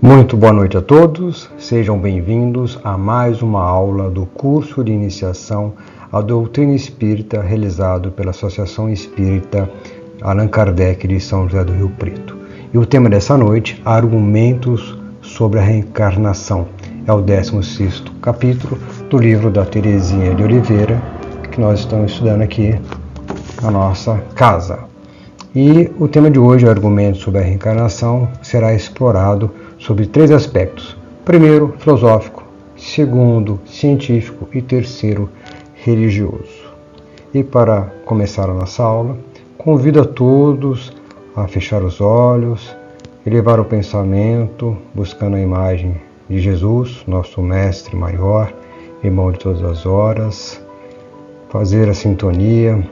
Muito boa noite a todos, sejam bem-vindos a mais uma aula do curso de iniciação à doutrina espírita realizado pela Associação Espírita Allan Kardec de São José do Rio Preto. E o tema dessa noite, argumentos sobre a reencarnação. É o 16º capítulo do livro da Terezinha de Oliveira, que nós estamos estudando aqui na nossa casa. E o tema de hoje, o argumento sobre a reencarnação, será explorado sobre 3 aspectos. Primeiro, filosófico. Segundo, científico. E terceiro, religioso. E para começar a nossa aula, convido a todos a fechar os olhos, elevar o pensamento, buscando a imagem de Jesus, nosso mestre maior, irmão de todas as horas, fazer a sintonia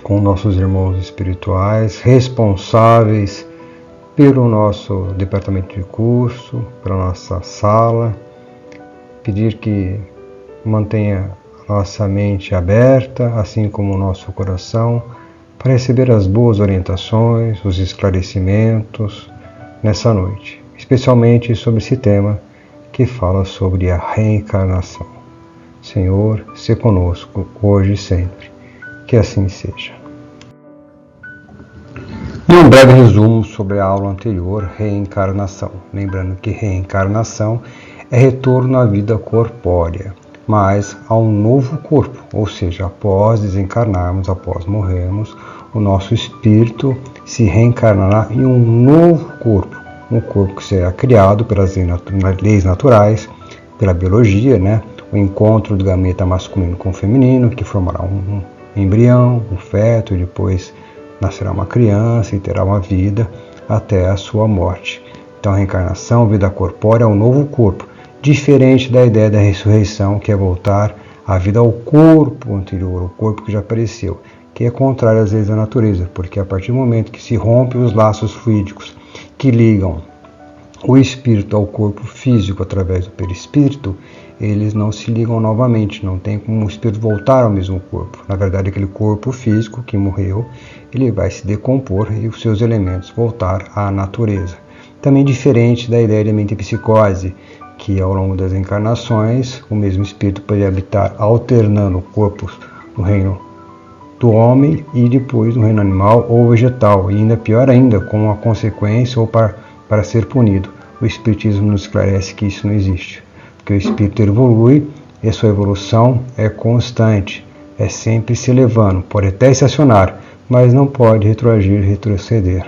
com nossos irmãos espirituais, responsáveis pelo nosso departamento de curso, pela nossa sala, pedir que mantenha a nossa mente aberta, assim como o nosso coração, para receber as boas orientações, os esclarecimentos nessa noite, especialmente sobre esse tema que fala sobre a reencarnação. Senhor, se conosco, hoje e sempre. Que assim seja. E um breve resumo sobre a aula anterior, reencarnação. Lembrando que reencarnação é retorno à vida corpórea, mas a um novo corpo, ou seja, após desencarnarmos, após morrermos, o nosso espírito se reencarnará em um novo corpo, um corpo que será criado pelas leis naturais, pela biologia, o encontro do gameta masculino com o feminino, que formará um embrião, um feto, e depois nascerá uma criança e terá uma vida até a sua morte. Então a reencarnação, vida corpórea, é um novo corpo, diferente da ideia da ressurreição, que é voltar à vida ao corpo anterior, o corpo que já apareceu, que é contrário às leis da natureza, porque a partir do momento que se rompe os laços fluídicos que ligam o espírito ao corpo físico através do perispírito, eles não se ligam novamente, não tem como o espírito voltar ao mesmo corpo. Na verdade, aquele corpo físico que morreu, ele vai se decompor e os seus elementos voltar à natureza. Também diferente da ideia de metempsicose, que ao longo das encarnações, o mesmo espírito pode habitar alternando corpos no reino do homem e depois no reino animal ou vegetal, e ainda pior ainda, como uma consequência ou para ser punido. O Espiritismo nos esclarece que isso não existe, porque o espírito evolui e sua evolução é constante, é sempre se elevando, pode até estacionar, mas não pode retroagir, retroceder.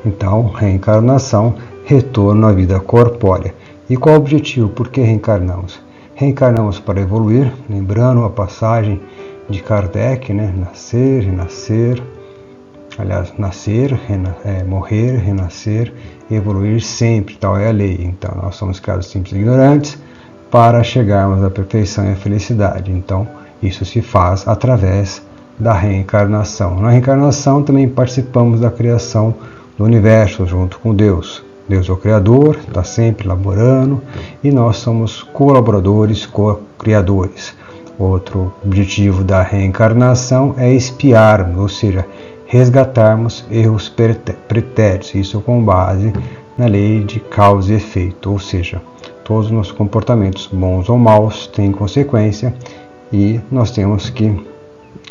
Então, reencarnação, retorno à vida corpórea. E qual o objetivo? Por que reencarnamos? Reencarnamos para evoluir, lembrando a passagem de Kardec, nascer, renascer, nascer, morrer, renascer, evoluir sempre, tal é a lei. Então nós somos criados simples e ignorantes para chegarmos à perfeição e à felicidade. Então isso se faz através da reencarnação. Na reencarnação também participamos da criação do universo junto com Deus. Deus é o Criador, está sempre elaborando, e nós somos colaboradores, co-criadores. Outro objetivo da reencarnação é expiarmos, ou seja, resgatarmos erros pretéritos, isso com base na lei de causa e efeito, ou seja, todos os nossos comportamentos, bons ou maus, têm consequência e nós temos que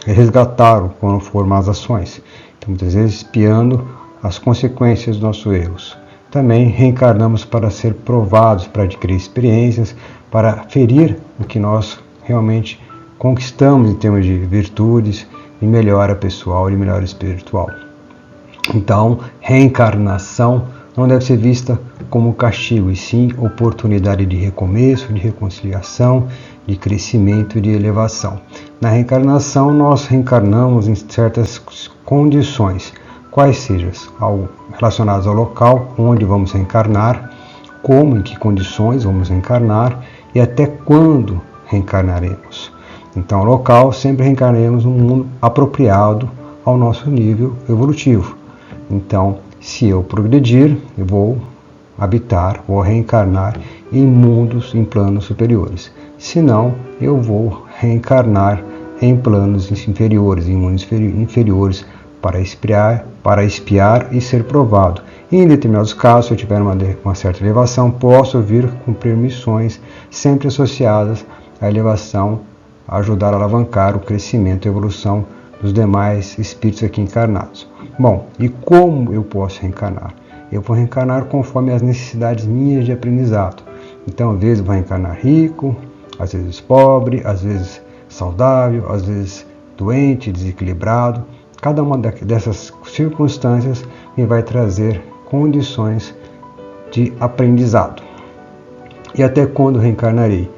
resgatá-lo quando for más ações. Então, muitas vezes, expiando as consequências dos nossos erros. Também reencarnamos para ser provados, para adquirir experiências, para ferir o que nós realmente conquistamos em termos de virtudes, e melhora pessoal e melhora espiritual. Então, reencarnação não deve ser vista como castigo, e sim oportunidade de recomeço, de reconciliação, de crescimento e de elevação. Na reencarnação, nós reencarnamos em certas condições, quais sejam relacionadas ao local onde vamos reencarnar, como, em que condições vamos reencarnar e até quando reencarnaremos. Então, local, sempre reencarnaremos num mundo apropriado ao nosso nível evolutivo. Então, se eu progredir, eu vou habitar, vou reencarnar em mundos, em planos superiores. Se não, eu vou reencarnar em planos inferiores, em mundos inferiores, para espiar e ser provado. E em determinados casos, se eu tiver uma certa elevação, posso vir cumprir missões sempre associadas à elevação, a ajudar a alavancar o crescimento e evolução dos demais espíritos aqui encarnados. Bom, e como eu posso reencarnar? Eu vou reencarnar conforme as necessidades minhas de aprendizado. Então, às vezes, vou reencarnar rico, às vezes pobre, às vezes saudável, às vezes doente, desequilibrado. Cada uma dessas circunstâncias me vai trazer condições de aprendizado. E até quando reencarnarei?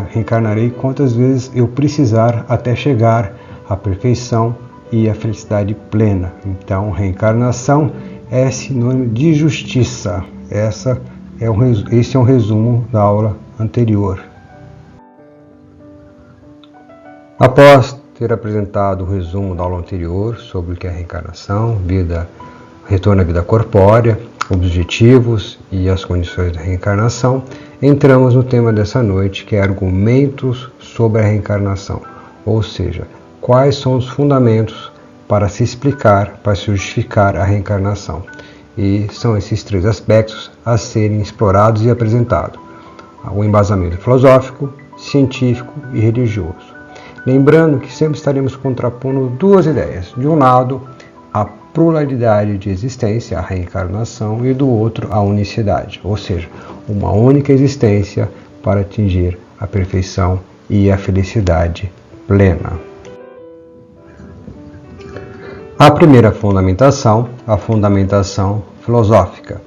Reencarnarei quantas vezes eu precisar até chegar à perfeição e à felicidade plena. Então, reencarnação é sinônimo de justiça. Esse é um resumo da aula anterior. Após ter apresentado o resumo da aula anterior sobre o que é reencarnação, retorno à vida corpórea, objetivos e as condições da reencarnação, entramos no tema dessa noite, que é argumentos sobre a reencarnação, ou seja, quais são os fundamentos para se explicar, para se justificar a reencarnação. E são esses três aspectos a serem explorados e apresentados: o embasamento filosófico, científico e religioso. Lembrando que sempre estaremos contrapondo duas ideias. De um lado, a pluralidade de existência, a reencarnação, e do outro, a unicidade, ou seja, uma única existência para atingir a perfeição e a felicidade plena. A primeira fundamentação, a fundamentação filosófica.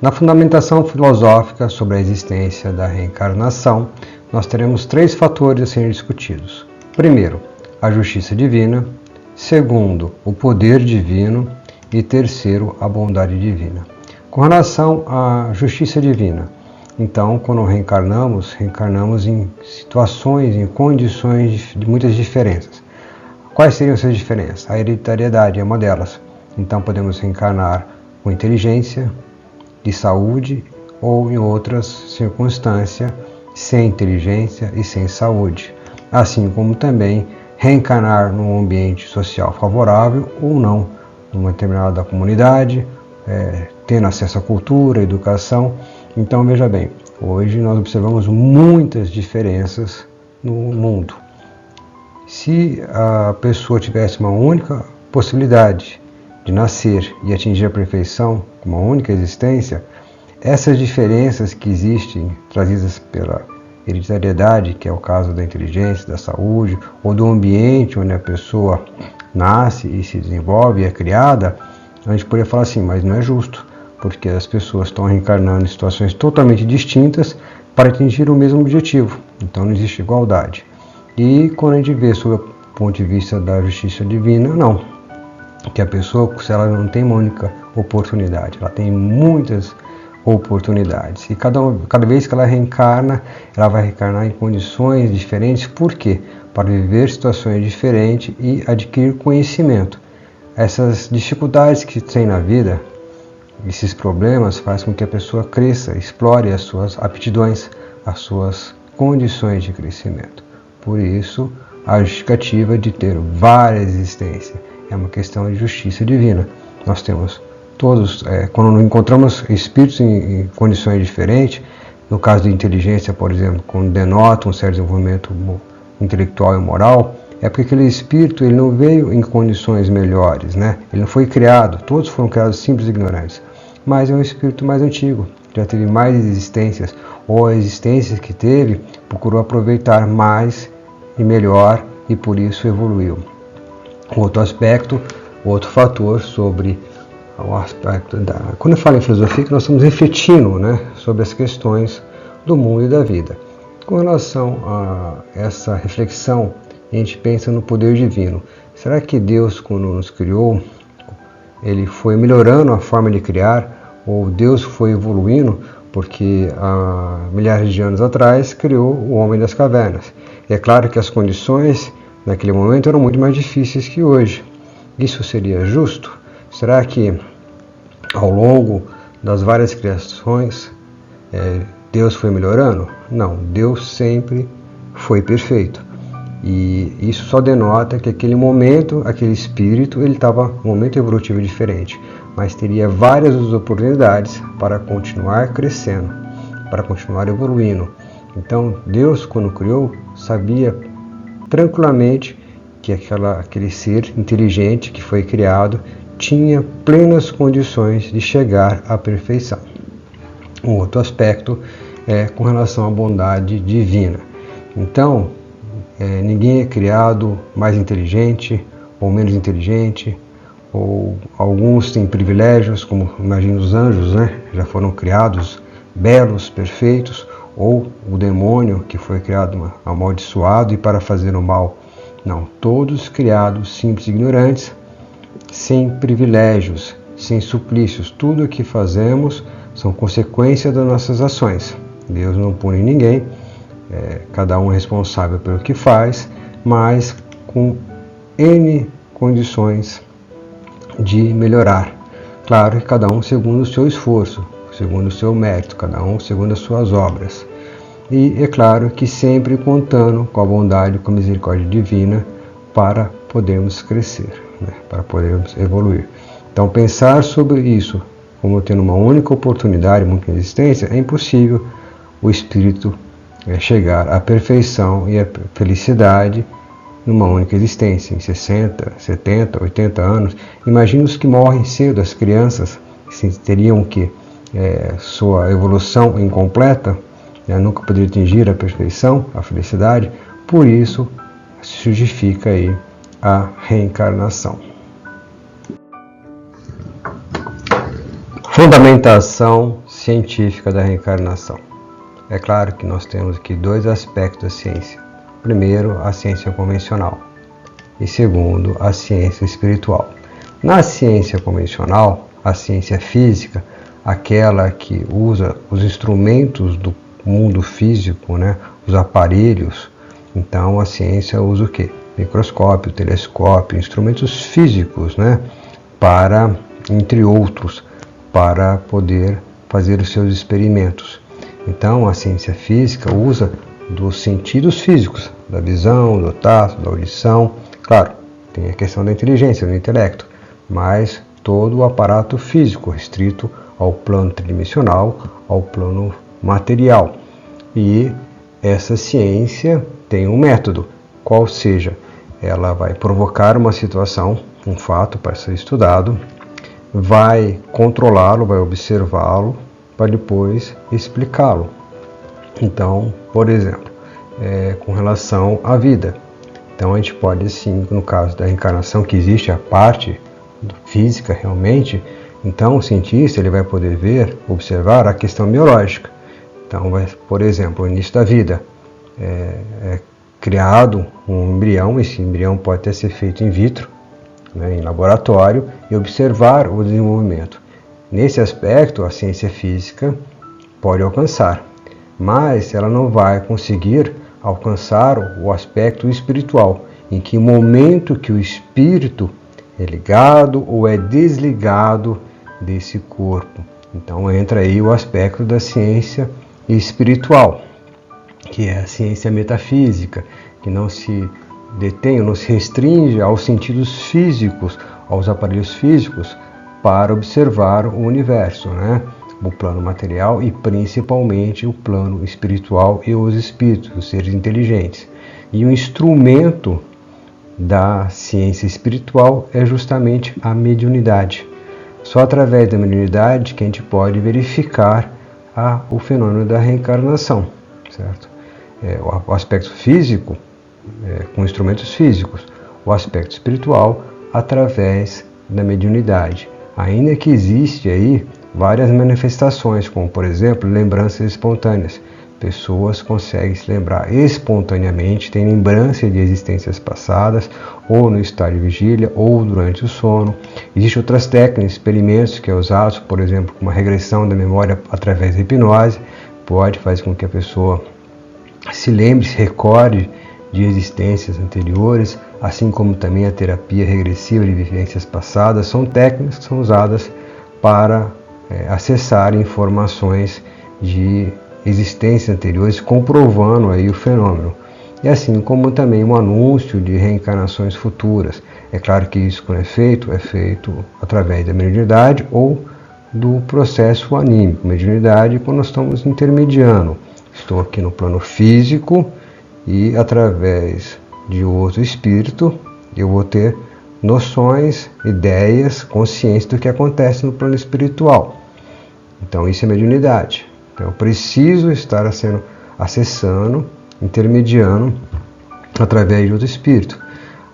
Na fundamentação filosófica sobre a existência da reencarnação, nós teremos três fatores a serem discutidos. Primeiro, a justiça divina. Segundo, o poder divino. E terceiro, a bondade divina. Com relação à justiça divina, então, quando reencarnamos em situações, em condições de muitas diferenças. Quais seriam essas diferenças? A hereditariedade é uma delas. Então, podemos reencarnar com inteligência, de saúde, ou em outras circunstâncias, sem inteligência e sem saúde. Assim como também reencarnar num ambiente social favorável ou não, numa determinada comunidade, tendo acesso à cultura, à educação. Então, veja bem, hoje nós observamos muitas diferenças no mundo. Se a pessoa tivesse uma única possibilidade de nascer e atingir a perfeição, com uma única existência, essas diferenças que existem, trazidas pela hereditariedade, que é o caso da inteligência, da saúde, ou do ambiente onde a pessoa nasce e se desenvolve e é criada, a gente poderia falar assim, mas não é justo, porque as pessoas estão reencarnando em situações totalmente distintas para atingir o mesmo objetivo. Então não existe igualdade. E quando a gente vê sob o ponto de vista da justiça divina, não. Que a pessoa, se ela não tem uma única oportunidade, ela tem muitas oportunidades. E cada vez que ela reencarna, ela vai reencarnar em condições diferentes. Por quê? Para viver situações diferentes e adquirir conhecimento. Essas dificuldades que tem na vida, esses problemas, fazem com que a pessoa cresça, explore as suas aptidões, as suas condições de crescimento. Por isso, a justificativa de ter várias existências é uma questão de justiça divina. Nós temos todos, quando encontramos espíritos em condições diferentes, no caso de inteligência, por exemplo, quando denota um certo desenvolvimento intelectual e moral, é porque aquele espírito ele não veio em condições melhores, né? Ele não foi criado, todos foram criados simples e ignorantes, mas é um espírito mais antigo, já teve mais existências, ou a existência que teve, procurou aproveitar mais e melhor, e por isso evoluiu. Outro aspecto, outro fator sobre o aspecto Quando eu falo em filosofia, que nós estamos refletindo, né, sobre as questões do mundo e da vida. Com relação a essa reflexão, a gente pensa no poder divino. Será que Deus, quando nos criou, ele foi melhorando a forma de criar, ou Deus foi evoluindo, porque há milhares de anos atrás criou o homem das cavernas? É claro que as condições naquele momento eram muito mais difíceis que hoje. Isso seria justo? Será que ao longo das várias criações Deus foi melhorando? Não, Deus sempre foi perfeito. E isso só denota que aquele momento, aquele espírito, ele estava um momento evolutivo diferente, mas teria várias oportunidades para continuar crescendo, para continuar evoluindo. Então, Deus, quando criou, sabia tranquilamente que aquele ser inteligente que foi criado tinha plenas condições de chegar à perfeição. Um outro aspecto é com relação à bondade divina. Então, ninguém é criado mais inteligente ou menos inteligente, ou alguns têm privilégios, como imagina os anjos, né? Já foram criados belos, perfeitos, ou o demônio que foi criado amaldiçoado e para fazer o mal. Não, todos criados simples e ignorantes, sem privilégios, sem suplícios. Tudo o que fazemos são consequências das nossas ações. Deus não pune ninguém, cada um é responsável pelo que faz, mas com N condições de melhorar. Claro que cada um segundo o seu esforço, segundo o seu mérito, cada um segundo as suas obras. E é claro que sempre contando com a bondade e com a misericórdia divina para podermos crescer, né? Para podermos evoluir. Então pensar sobre isso como tendo uma única oportunidade, uma única existência, é impossível o espírito chegar à perfeição e à felicidade numa única existência, em 60, 70, 80 anos. Imagina os que morrem cedo, as crianças, que teriam que sua evolução incompleta, nunca poderia atingir a perfeição, a felicidade. Por isso se justifica aí a reencarnação. Fundamentação científica da reencarnação. É claro que nós temos aqui dois aspectos da ciência. Primeiro, a ciência convencional e segundo, a ciência espiritual. Na ciência convencional, a ciência física, aquela que usa os instrumentos do mundo físico, né, os aparelhos, então a ciência usa o quê? Microscópio, telescópio, instrumentos físicos, né, para, entre outros, para poder fazer os seus experimentos. Então a ciência física usa dos sentidos físicos, da visão, do tato, da audição. Claro, tem a questão da inteligência, do intelecto, mas todo o aparato físico restrito ao plano tridimensional, ao plano material. E essa ciência tem um método, qual seja, ela vai provocar uma situação, um fato para ser estudado, vai controlá-lo, vai observá-lo, para depois explicá-lo. Então, por exemplo, com relação à vida. Então a gente pode, sim, no caso da reencarnação, que existe a parte física realmente, então o cientista ele vai poder ver, observar a questão biológica. Então, por exemplo, no início da vida, é criado um embrião, esse embrião pode até ser feito in vitro, né, em laboratório, e observar o desenvolvimento. Nesse aspecto, a ciência física pode alcançar, mas ela não vai conseguir alcançar o aspecto espiritual, em que momento que o espírito é ligado ou é desligado desse corpo. Então entra aí o aspecto da ciência espiritual, que é a ciência metafísica, que não se detém, não se restringe aos sentidos físicos, aos aparelhos físicos, para observar o universo, né? O plano material e principalmente o plano espiritual e os espíritos, os seres inteligentes. E o instrumento da ciência espiritual é justamente a mediunidade. Só através da mediunidade que a gente pode verificar o fenômeno da reencarnação, certo? O aspecto físico, com instrumentos físicos, o aspecto espiritual através da mediunidade. Ainda que existe aí várias manifestações, como por exemplo, lembranças espontâneas. Pessoas conseguem se lembrar espontaneamente, têm lembrança de existências passadas, ou no estado de vigília, ou durante o sono. Existem outras técnicas, experimentos que é usados, por exemplo, uma regressão da memória através da hipnose, pode fazer com que a pessoa se lembre, se recorde de existências anteriores, assim como também a terapia regressiva de vivências passadas. São técnicas que são usadas para acessar informações de existências anteriores, comprovando aí o fenômeno. e assim como também um anúncio de reencarnações futuras. É claro que isso, quando é feito através da mediunidade ou do processo anímico. Mediunidade, quando nós estamos intermediando. Estou aqui no plano físico e através de outro espírito eu vou ter noções, ideias, consciência do que acontece no plano espiritual. Então isso é mediunidade. Então eu preciso estar acessando, intermediando através de outro espírito.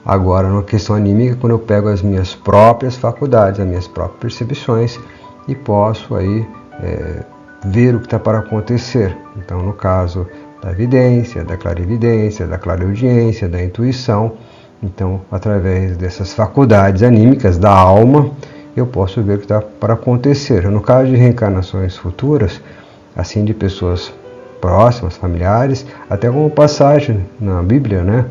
Agora, na questão anímica, quando eu pego as minhas próprias faculdades, as minhas próprias percepções e posso aí ver o que está para acontecer. Então, no caso da vidência, da clarividência, da clareaudiência, da intuição, então, através dessas faculdades anímicas da alma, eu posso ver o que está para acontecer. No caso de reencarnações futuras, assim de pessoas próximas, familiares, até como passagem na Bíblia, né?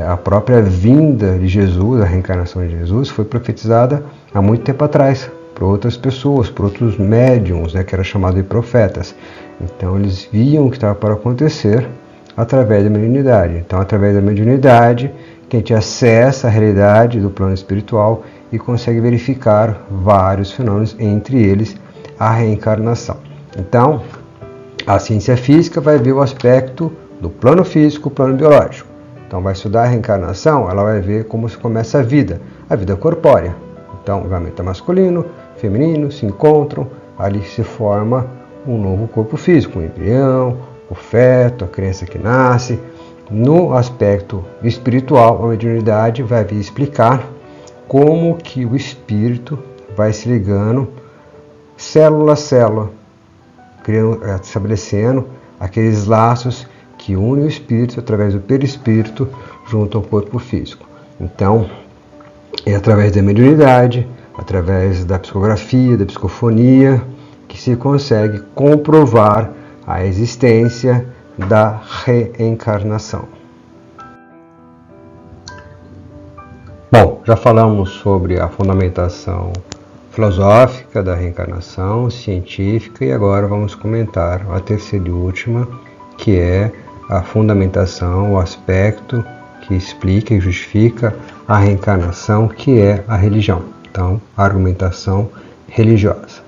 A própria vinda de Jesus, a reencarnação de Jesus, foi profetizada há muito tempo atrás, por outras pessoas, por outros médiums, né, que eram chamados de profetas. Então eles viam o que estava para acontecer através da mediunidade. Então, através da mediunidade, que a gente acessa a realidade do plano espiritual e consegue verificar vários fenômenos, entre eles a reencarnação. Então, a ciência física vai ver o aspecto do plano físico, plano biológico. Então, vai estudar a reencarnação, ela vai ver como se começa a vida corpórea. Então, o gameta masculino, feminino se encontram, ali se forma um novo corpo físico, um embrião, o feto, a criança que nasce. No aspecto espiritual, a mediunidade vai vir explicar como que o espírito vai se ligando célula a célula, estabelecendo aqueles laços que unem o espírito através do perispírito junto ao corpo físico. Então, é através da mediunidade, através da psicografia, da psicofonia, que se consegue comprovar a existência da reencarnação. Bom, já falamos sobre a fundamentação filosófica da reencarnação, científica, e agora vamos comentar a terceira e última, que é a fundamentação, o aspecto que explica e justifica a reencarnação, que é a religião. Então, a argumentação religiosa.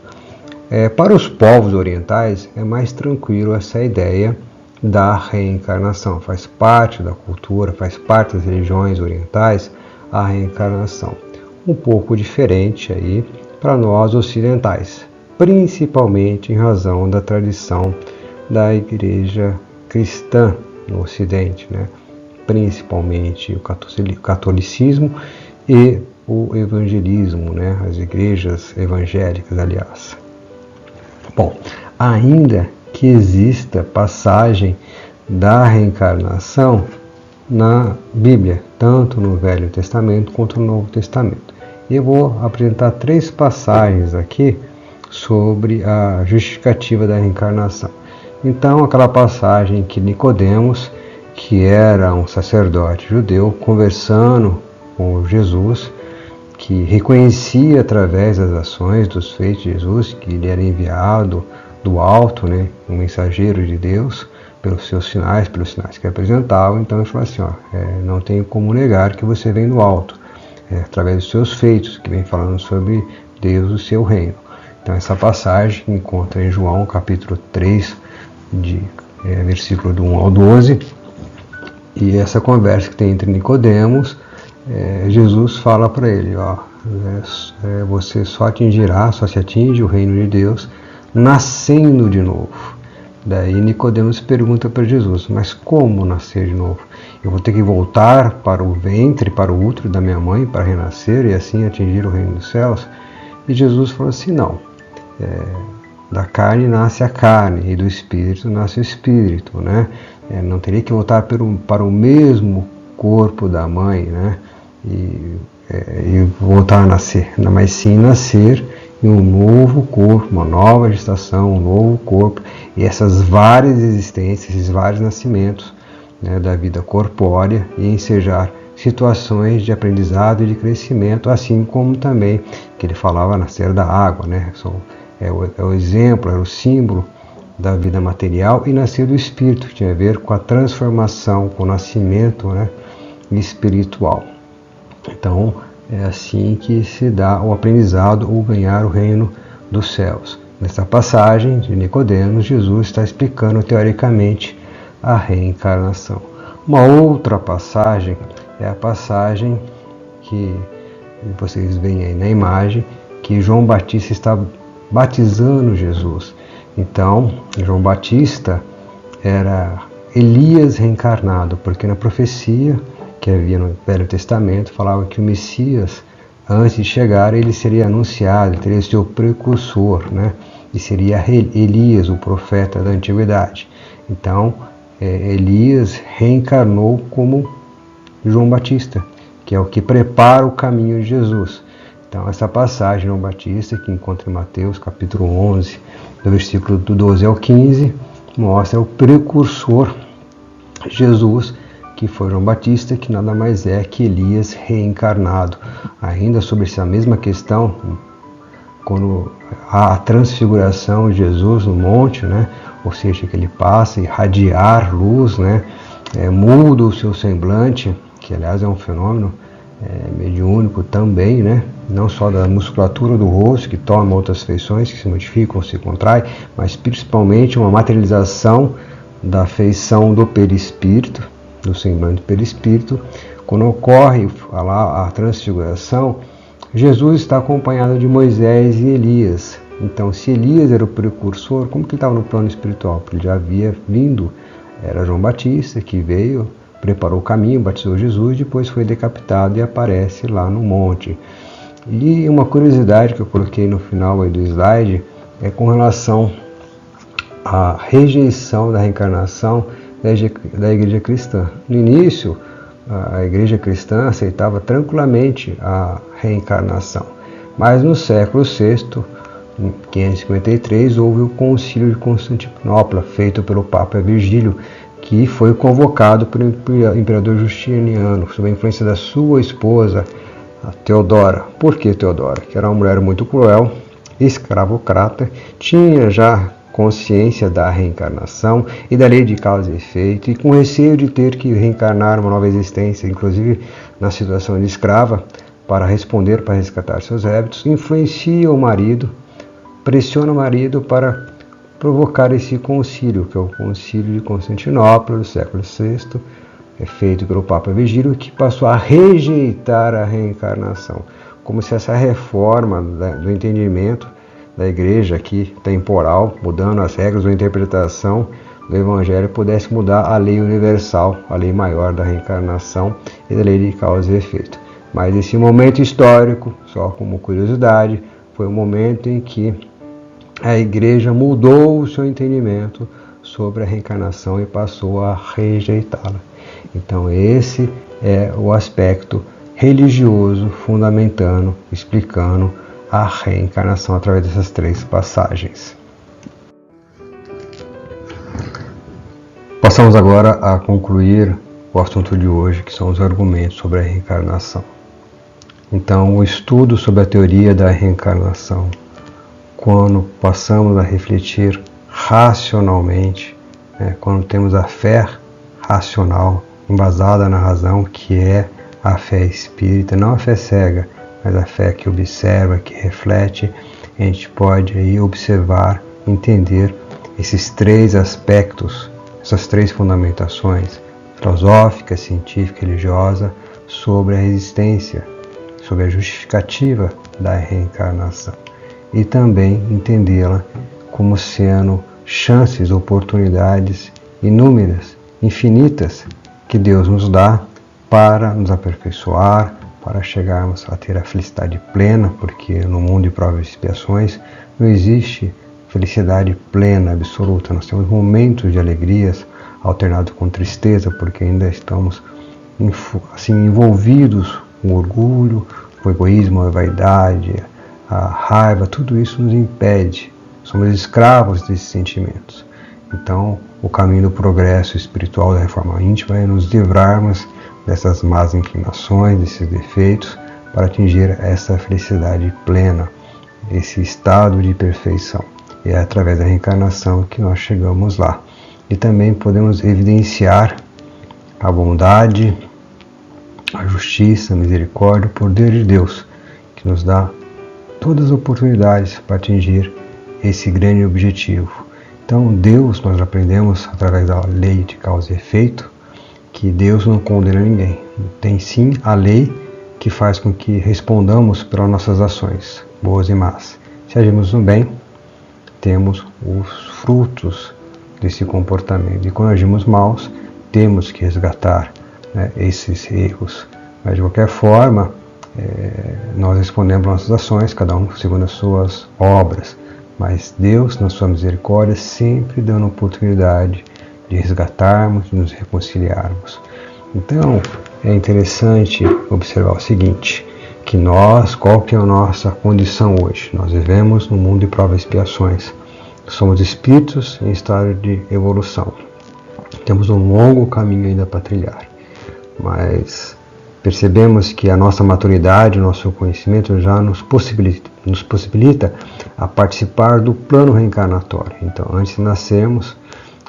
Para os povos orientais é mais tranquilo essa ideia da reencarnação. Faz parte da cultura, faz parte das religiões orientais a reencarnação. Um pouco diferente aí para nós ocidentais, principalmente em razão da tradição da igreja cristã no Ocidente, né? Principalmente o catolicismo e o evangelismo, né? As igrejas evangélicas, aliás. Bom, ainda que exista passagem da reencarnação na Bíblia, tanto no Velho Testamento quanto no Novo Testamento. E eu vou apresentar 3 passagens aqui sobre a justificativa da reencarnação. Então, aquela passagem que Nicodemos, que era um sacerdote judeu, conversando com Jesus, que reconhecia através das ações, dos feitos de Jesus, que ele era enviado do alto, né, um mensageiro de Deus, pelos sinais que apresentavam. Então ele falou assim, não tenho como negar que você vem do alto, através dos seus feitos, que vem falando sobre Deus e o seu reino. Então essa passagem encontra em João capítulo 3, versículo do 1 ao 12, e essa conversa que tem entre Nicodemos, Jesus fala para ele, você só se atinge o reino de Deus nascendo de novo. Daí Nicodemos pergunta para Jesus, mas como nascer de novo? Eu vou ter que voltar para o ventre, para o útero da minha mãe para renascer e assim atingir o reino dos céus? E Jesus falou assim, não, da carne nasce a carne e do espírito nasce o espírito, né? Não teria que voltar para o mesmo corpo da mãe, né? E voltar a nascer, mas sim nascer em um novo corpo, uma nova gestação, um novo corpo, e essas várias existências, esses vários nascimentos, né, da vida corpórea, e ensejar situações de aprendizado e de crescimento, assim como também que ele falava nascer da água, né? É o exemplo, era o símbolo da vida material e nascer do espírito, que tinha a ver com a transformação, com o nascimento, né, espiritual. Então, é assim que se dá o aprendizado ou ganhar o reino dos céus. Nessa passagem de Nicodemos, Jesus está explicando teoricamente a reencarnação. Uma outra passagem é a passagem que vocês veem aí na imagem, que João Batista está batizando Jesus. Então, João Batista era Elias reencarnado, porque na profecia que havia no Velho Testamento falava que o Messias, antes de chegar, ele seria anunciado, ele teria seu precursor, né? E seria Elias, o profeta da antiguidade. Então, Elias reencarnou como João Batista, que é o que prepara o caminho de Jesus. Então, essa passagem, João Batista, que encontra em Mateus, capítulo 11, do versículo do 12 ao 15, mostra o precursor Jesus, que foi João Batista, que nada mais é que Elias reencarnado. Ainda sobre essa mesma questão, quando há a transfiguração de Jesus no monte, né? Ou seja, que ele passa a irradiar luz, né? Muda o seu semblante, que aliás é um fenômeno mediúnico também, né? Não só da musculatura do rosto, que toma outras feições, que se modificam, se contrai, mas principalmente uma materialização da feição do perispírito, do semblante do perispírito. Quando ocorre a transfiguração, Jesus está acompanhado de Moisés e Elias. Então, se Elias era o precursor, como que ele estava no plano espiritual? Porque ele já havia vindo, era João Batista, que veio, preparou o caminho, batizou Jesus, depois foi decapitado e aparece lá no monte. E uma curiosidade que eu coloquei no final aí do slide é com relação à rejeição da reencarnação da igreja cristã. No início, a igreja cristã aceitava tranquilamente a reencarnação, mas no século VI, em 553, houve o Concílio de Constantinopla, feito pelo Papa Virgílio, que foi convocado pelo imperador Justiniano, sob a influência da sua esposa, a Teodora. Por que Teodora? Que era uma mulher muito cruel, escravocrata, tinha já consciência da reencarnação e da lei de causa e efeito, e com receio de ter que reencarnar uma nova existência, inclusive na situação de escrava, para responder, para resgatar seus hábitos, influencia o marido, pressiona o marido para provocar esse concílio, que é o Concílio de Constantinopla, do século VI, feito pelo Papa Virgílio, que passou a rejeitar a reencarnação, como se essa reforma do entendimento da igreja aqui, temporal, mudando as regras ou interpretação do Evangelho, pudesse mudar a lei universal, a lei maior da reencarnação e da lei de causa e efeito. Mas esse momento histórico, só como curiosidade, foi o momento em que a igreja mudou o seu entendimento sobre a reencarnação e passou a rejeitá-la. Então esse é o aspecto religioso fundamentando, explicando a reencarnação através dessas três passagens. Passamos agora a concluir o assunto de hoje, que são os argumentos sobre a reencarnação. Então, o estudo sobre a teoria da reencarnação, quando passamos a refletir racionalmente, quando temos a fé racional, embasada na razão, que é a fé espírita, não a fé cega, mas a fé que observa, que reflete, a gente pode aí observar, entender esses três aspectos, essas três fundamentações, filosófica, científica e religiosa, sobre a existência, sobre a justificativa da reencarnação. E também entendê-la como sendo chances, oportunidades inúmeras, infinitas, que Deus nos dá para nos aperfeiçoar, para chegarmos a ter a felicidade plena, porque no mundo de provas e expiações não existe felicidade plena, absoluta. Nós temos momentos de alegrias alternados com tristeza, porque ainda estamos envolvidos com o orgulho, o egoísmo, a vaidade, a raiva, tudo isso nos impede. Somos escravos desses sentimentos. Então, o caminho do progresso espiritual, da reforma íntima, é nos livrarmos dessas más inclinações, desses defeitos, para atingir essa felicidade plena, esse estado de perfeição. E é através da reencarnação que nós chegamos lá. E também podemos evidenciar a bondade, a justiça, a misericórdia, o poder de Deus, que nos dá todas as oportunidades para atingir esse grande objetivo. Então, Deus, nós aprendemos através da lei de causa e efeito, que Deus não condena ninguém. Tem sim a lei que faz com que respondamos pelas nossas ações, boas e más. Se agimos no bem, temos os frutos desse comportamento. E quando agimos maus, temos que resgatar, né, esses erros. Mas de qualquer forma, nós respondemos nossas ações, cada um segundo as suas obras. Mas Deus, na sua misericórdia, sempre dando oportunidade de resgatarmos, de nos reconciliarmos. Então, é interessante observar o seguinte, que nós, qual que é a nossa condição hoje? Nós vivemos num mundo de provas e expiações. Somos espíritos em estado de evolução. Temos um longo caminho ainda para trilhar. Mas percebemos que a nossa maturidade, o nosso conhecimento já nos possibilita a participar do plano reencarnatório. Então, antes de nascermos,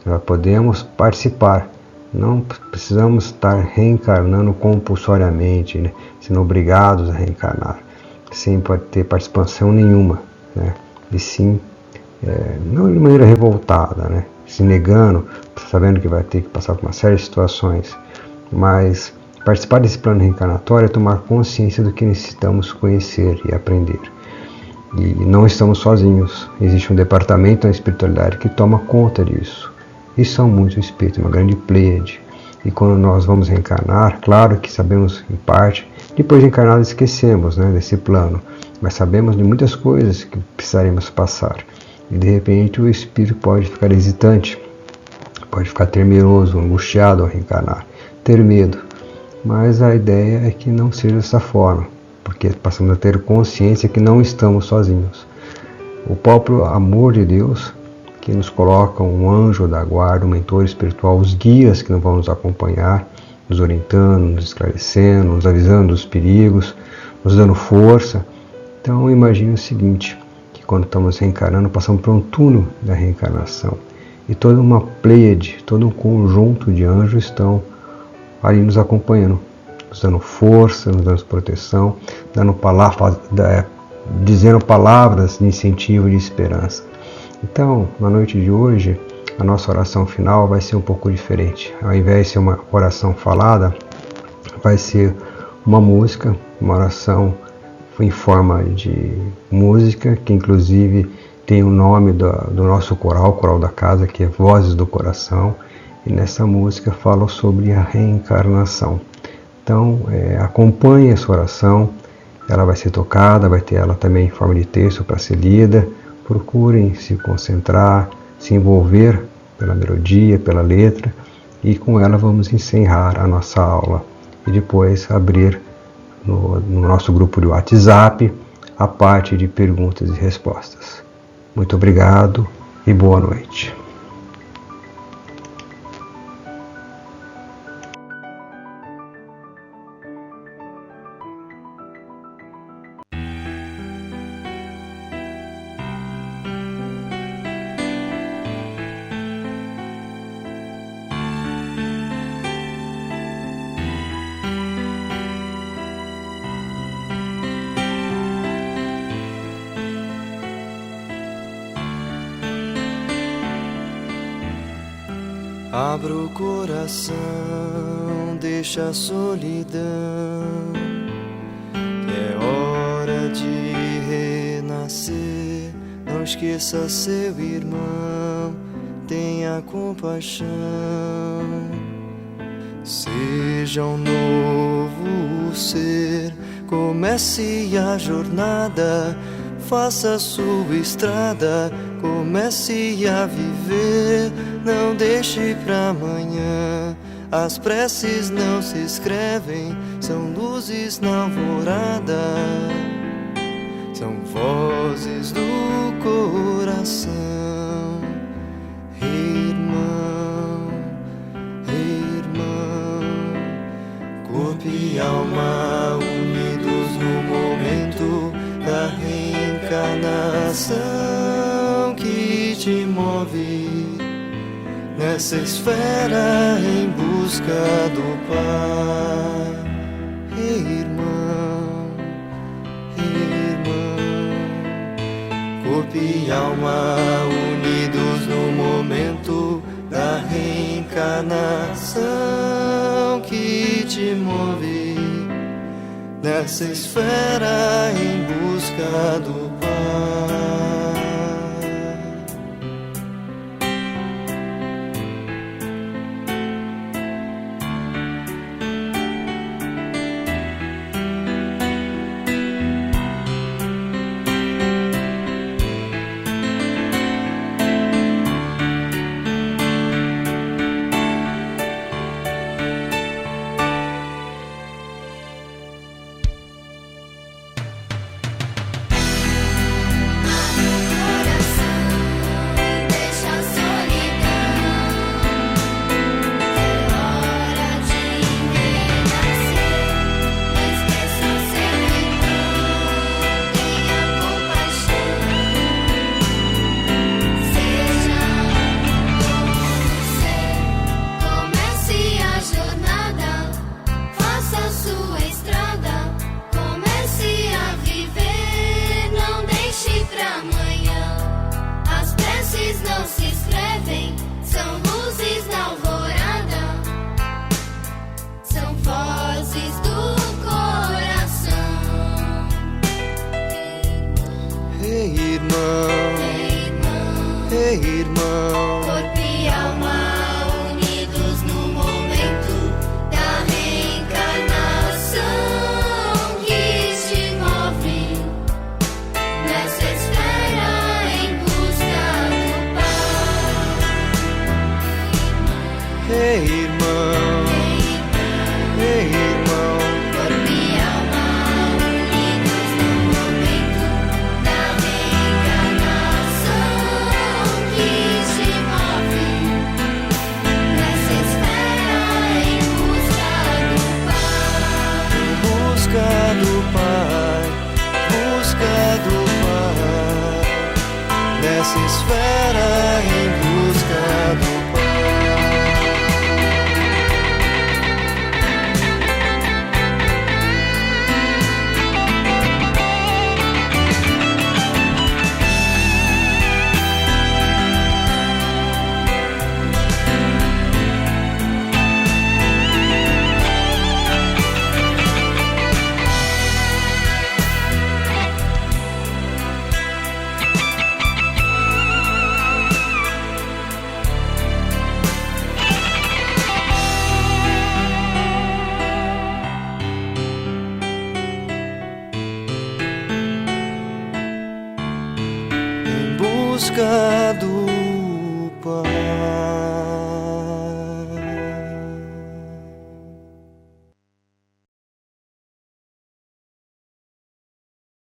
já podemos participar. Não precisamos estar reencarnando compulsoriamente, né, sendo obrigados a reencarnar, sem ter participação nenhuma, né, e sim, não de maneira revoltada, né, se negando, sabendo que vai ter que passar por uma série de situações, mas participar desse plano reencarnatório é tomar consciência do que necessitamos conhecer e aprender. E não estamos sozinhos, existe um departamento na espiritualidade que toma conta disso. E são muitos espíritos, uma grande pleiade. E quando nós vamos reencarnar, claro que sabemos em parte, depois de encarnar esquecemos, né, desse plano, mas sabemos de muitas coisas que precisaremos passar. E de repente o espírito pode ficar hesitante, pode ficar temeroso, angustiado ao reencarnar, ter medo. Mas a ideia é que não seja dessa forma, porque passamos a ter consciência que não estamos sozinhos. O próprio amor de Deus, que nos coloca um anjo da guarda, um mentor espiritual, os guias que vão nos acompanhar, nos orientando, nos esclarecendo, nos avisando dos perigos, nos dando força. Então imagine o seguinte, que quando estamos reencarnando, passamos por um túnel da reencarnação. E toda uma pleiade, todo um conjunto de anjos estão ali nos acompanhando, nos dando força, nos dando proteção, dizendo palavras de incentivo e de esperança. Então, na noite de hoje, a nossa oração final vai ser um pouco diferente. Ao invés de ser uma oração falada, vai ser uma música, uma oração em forma de música, que inclusive tem o nome do nosso coral, o coral da casa, que é Vozes do Coração, e nessa música fala sobre a reencarnação. Então, acompanhe essa oração, ela vai ser tocada, vai ter ela também em forma de texto para ser lida. Procurem se concentrar, se envolver pela melodia, pela letra, e com ela vamos encerrar a nossa aula e depois abrir no nosso grupo de WhatsApp a parte de perguntas e respostas. Muito obrigado e boa noite. Abra o coração, deixa a solidão, que é hora de renascer. Não esqueça seu irmão, tenha compaixão. Seja um novo ser, comece a jornada, faça sua estrada, comece a viver. Não deixe pra amanhã, as preces não se escrevem, são luzes na alvorada, são vozes do coração. Irmão, irmão, corpo e alma unidos no momento da reencarnação, que te move nessa esfera em busca do Pai. Irmão, corpo e alma unidos no momento da reencarnação que te move nessa esfera em busca do Pai. Irmão, corpo e alma unidos no momento da reencarnação que te move nessa esfera em busca do Pai. Irmão, corpo e alma unidos no momento da reencarnação que te move nessa esfera em busca do Pai. busca do Pai, nessa esfera em busca do